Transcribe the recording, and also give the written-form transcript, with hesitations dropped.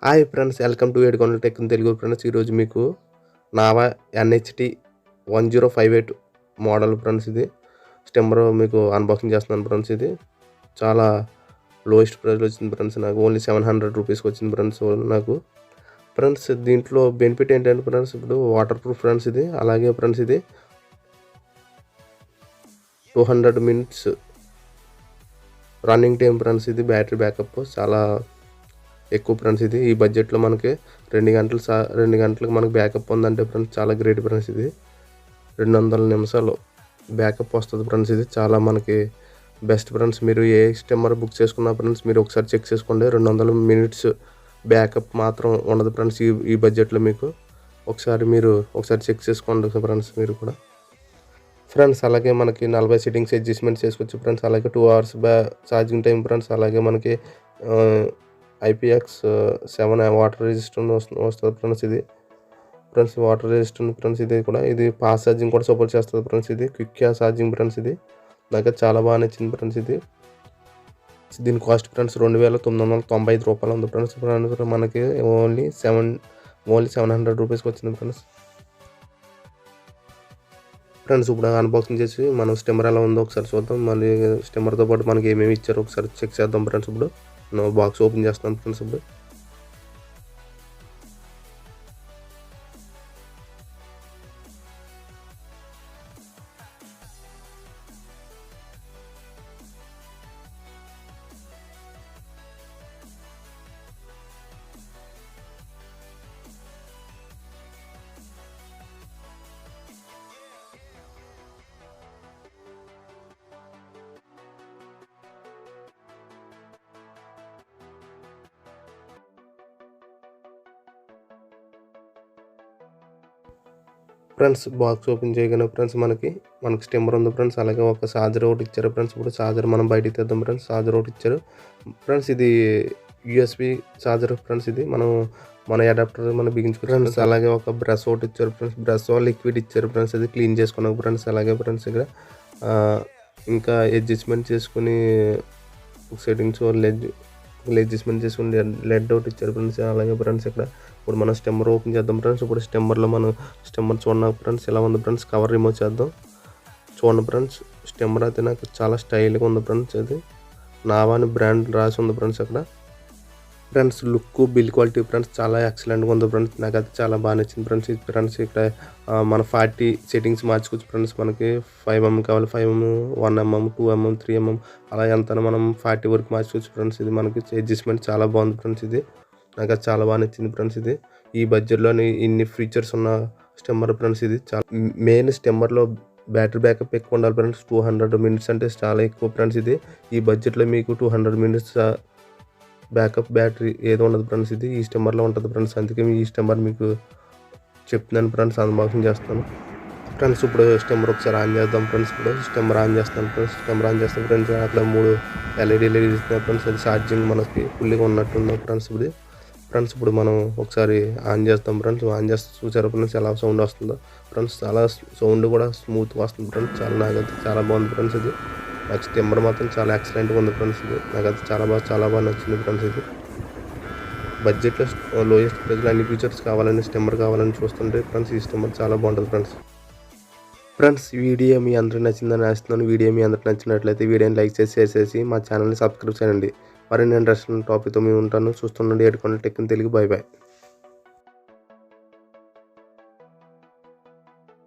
Hi friends, welcome to ఏడుకొండల tech in Telugu. Friends, ఈరోజు మీకు నావా NHT 1058 మోడల్ ఫ్రెండ్స్. ఇది స్టెమ్మర్ మీకు అన్బాక్సింగ్ చేస్తున్నాను ఫ్రెండ్స్. ఇది చాలా లోయెస్ట్ ప్రైస్లో వచ్చింది ఫ్రెండ్స్. నాకు ఓన్లీ 700 రూపీస్కి వచ్చింది ఫ్రెండ్స్ నాకు. ఫ్రెండ్స్, దీంట్లో బెనిఫిట్ ఏంటంటే ఫ్రెండ్స్, ఇప్పుడు వాటర్ ప్రూఫ్ ఫ్రెండ్స్. ఇది అలాగే ఫ్రెండ్స్, ఇది 200 మినిట్స్ రన్నింగ్ టైం ఫ్రెండ్స్. ఇది బ్యాటరీ బ్యాకప్ చాలా ఎక్కువ ఫ్రెండ్స్. ఇది ఈ బడ్జెట్లో మనకి 2 గంటలకు మనకి బ్యాకప్ ఉందంటే ఫ్రెండ్స్ చాలా గ్రేట్ ఫ్రెండ్స్. ఇది 200 నిమిషాలు బ్యాకప్ వస్తుంది ఫ్రెండ్స్. ఇది చాలా మనకి బెస్ట్ ఫ్రెండ్స్. మీరు ఏ స్టెమ్మర్ బుక్ చేసుకున్నా ఫ్రెండ్స్, మీరు ఒకసారి చెక్ చేసుకోండి. 200 మినిట్స్ బ్యాకప్ మాత్రం ఉండదు ఫ్రెండ్స్ ఈ బడ్జెట్లో మీకు. ఒకసారి చెక్ చేసుకోండి ఫ్రెండ్స్ మీరు కూడా. ఫ్రెండ్స్, అలాగే మనకి 40 సెట్టింగ్స్ అడ్జస్ట్మెంట్ చేసుకోవచ్చు ఫ్రెండ్స్. అలాగే 2 hours ఛార్జింగ్ టైం ఫ్రెండ్స్. అలాగే మనకి IPX7 వాటర్ రెసిస్టెంట్ వస్తుంది ఫ్రెండ్స్. ఇది ఫ్రెండ్స్ వాటర్ రెసిస్టెంట్ ఫ్రెండ్స్. ఇది ఫాస్ట్ ఛార్జింగ్ కూడా సపోర్ట్ చేస్తుంది ఫ్రెండ్స్. ఇది క్విక్ ఛార్జింగ్ ఫ్రెండ్స్. ఇది నాకు చాలా బాగా నచ్చింది ఫ్రెండ్స్. దీని కాస్ట్ ఫ్రెండ్స్ 2995 రూపాయలు ఉంది ఫ్రెండ్స్. మనకి ఓన్లీ 700 రూపీస్కి వచ్చింది ఫ్రెండ్స్. ఫ్రెండ్స్, ఇప్పుడు అన్బాక్సింగ్ చేసి మనం స్టెమ్మర్ ఎలా ఉందో ఒకసారి చూద్దాం. మళ్ళీ స్టెమ్మర్తో పాటు మనకి ఏమేమి ఇచ్చారో ఒకసారి చెక్ చేద్దాం ఫ్రెండ్స్. ఇప్పుడు బాక్స్ ఓపెన్ చేస్తున్నాను ఫ్రెండ్స్. ఇప్పుడు బాక్స్ ఓపెన్ చేయగానే ఫ్రెండ్స్ మనకి స్టెమ్మర్ ఉంది ఫ్రెండ్స్. అలాగే ఒక ఛార్జర్ ఒకటి ఇచ్చారు ఫ్రెండ్స్. ఇప్పుడు ఛార్జర్ మనం బయటికి తెద్దాం ఫ్రెండ్స్. ఛార్జర్ ఒకటి ఇచ్చారు ఫ్రెండ్స్. ఇది USB ఛార్జర్ ఫ్రెండ్స్. ఇది మన అడాప్టర్ మనం బిగించుకోవచ్చు ఫ్రెండ్స్. అలాగే ఒక బ్రష్ ఒకటి ఇచ్చారు ఫ్రెండ్స్. బ్రష్ లిక్విడ్ ఇచ్చారు ఫ్రెండ్స్. అది క్లీన్ చేసుకున్నాం ఫ్రెండ్స్. అలాగే ఫ్రెండ్స్ ఇక్కడ ఇంకా అడ్జస్ట్మెంట్ చేసుకుని సెట్టింగ్స్ అడ్జస్ట్మెంట్ చేసుకుని లెడ్ ఒకటి ఇచ్చారు ఫ్రెండ్స్. అలాగే ఫ్రెండ్స్ ఇప్పుడు మనం స్టెమ్మర్ ఓపెన్ చేద్దాం ఫ్రెండ్స్. ఇప్పుడు స్టెమ్మర్ చూడండి ఫ్రెండ్స్ ఎలా ఉంది ఫ్రెండ్స్. కవర్ రిమూవ్ చేద్దాం. చూడండి ఫ్రెండ్స్, స్టెమ్మర్ అయితే నాకు చాలా స్టైల్గా ఉంది ఫ్రెండ్స్. అది నావా అని బ్రాండ్ రాసి ఉంది friends. Friends look, bill quality friends చాలా ఎక్సలెంట్గా ఉంది ఫ్రెండ్స్. నాకు అయితే చాలా బాగా నచ్చింది ఫ్రెండ్స్. ఇక్కడ మన 40 సెట్టింగ్స్ మార్చుకోవచ్చు ఫ్రెండ్స్. మనకి 5mm కావాలి, 5mm, 1mm, 2mm, 3mm అలా ఎంత మనం 40 వరకు మార్చుకోవచ్చు ఫ్రెండ్స్. ఇది మనకి అడ్జస్ట్మెంట్ చాలా బాగుంది ఫ్రెండ్స్. ఇది నాకు అది చాలా బాగా నచ్చింది ఫ్రెండ్స్. ఇది ఈ బడ్జెట్లోని ఇన్ని ఫీచర్స్ ఉన్న స్టెమ్మర్ ఫ్రెండ్స్. ఇది చాలా మెయిన్ స్టెమ్మర్లో బ్యాటరీ బ్యాకప్ ఎక్కువ ఉండాలి ఫ్రెండ్స్. 200 మినిట్స్ అంటే చాలా ఎక్కువ ఫ్రెండ్స్. ఇది ఈ బడ్జెట్లో మీకు 200 మినిట్స్ బ్యాకప్ బ్యాటరీ ఏదో ఉండదు ఫ్రెండ్స్. ఇది ఈ స్టెమ్మర్లో ఉంటుంది ఫ్రెండ్స్. అందుకే ఈ స్టెమ్మర్ మీకు చెప్తున్నాను ఫ్రెండ్స్, అన్బాక్సింగ్ చేస్తాను ఫ్రెండ్స్. ఇప్పుడు స్టెమ్మర్ ఒకసారి ఆన్ చేద్దాం ఫ్రెండ్స్. ఇప్పుడు స్టెమ్మర్ ఆన్ చేస్తాను ఫ్రెండ్స్. అట్లా 3 LED ఇస్తున్నాయి ఫ్రెండ్స్. అది ఛార్జింగ్ మనకి ఫుల్గా ఉన్నట్టుంది ఫ్రెండ్స్. ఇప్పుడు మనం ఒకసారి ఆన్ చేస్తాం ఫ్రెండ్స్. ఆన్ చేస్తే చూసారు ఫ్రెండ్స్ ఎలా సౌండ్ వస్తుందో ఫ్రెండ్స్. చాలా సౌండ్ కూడా స్మూత్గా వస్తుంది ఫ్రెండ్స్. నాకైతే చాలా బాగుంది ఫ్రెండ్స్. ఇది నాకు స్టెమ్మర్ మాత్రం చాలా ఎక్సలెంట్గా ఉంది ఫ్రెండ్స్. ఇది నాకైతే చాలా బాగా నచ్చింది ఫ్రెండ్స్. ఇది బడ్జెట్లో లోయెస్ట్ ప్రైస్లో అన్ని ఫీచర్స్ కావాలని స్టెమ్మర్ కావాలని చూస్తుంటే ఫ్రెండ్స్ ఈ స్టెమ్మర్ చాలా బాగుంటుంది ఫ్రెండ్స్. ఈ వీడియో మీ అందరికీ నచ్చిందని ఆశిస్తున్నాను. వీడియో మీ అందరికి నచ్చినట్లయితే వీడియోని లైక్ చేసి షేర్ చేసి మా ఛానల్ని సబ్స్క్రైబ్ చేయండి. మరిన్ని ఇంట్రెస్టింగ్ టాపిక్తో మేము ఉంటాను. చూస్తుండండి ఏడుకొండల టెక్ ఇన్ తెలుగు. బై.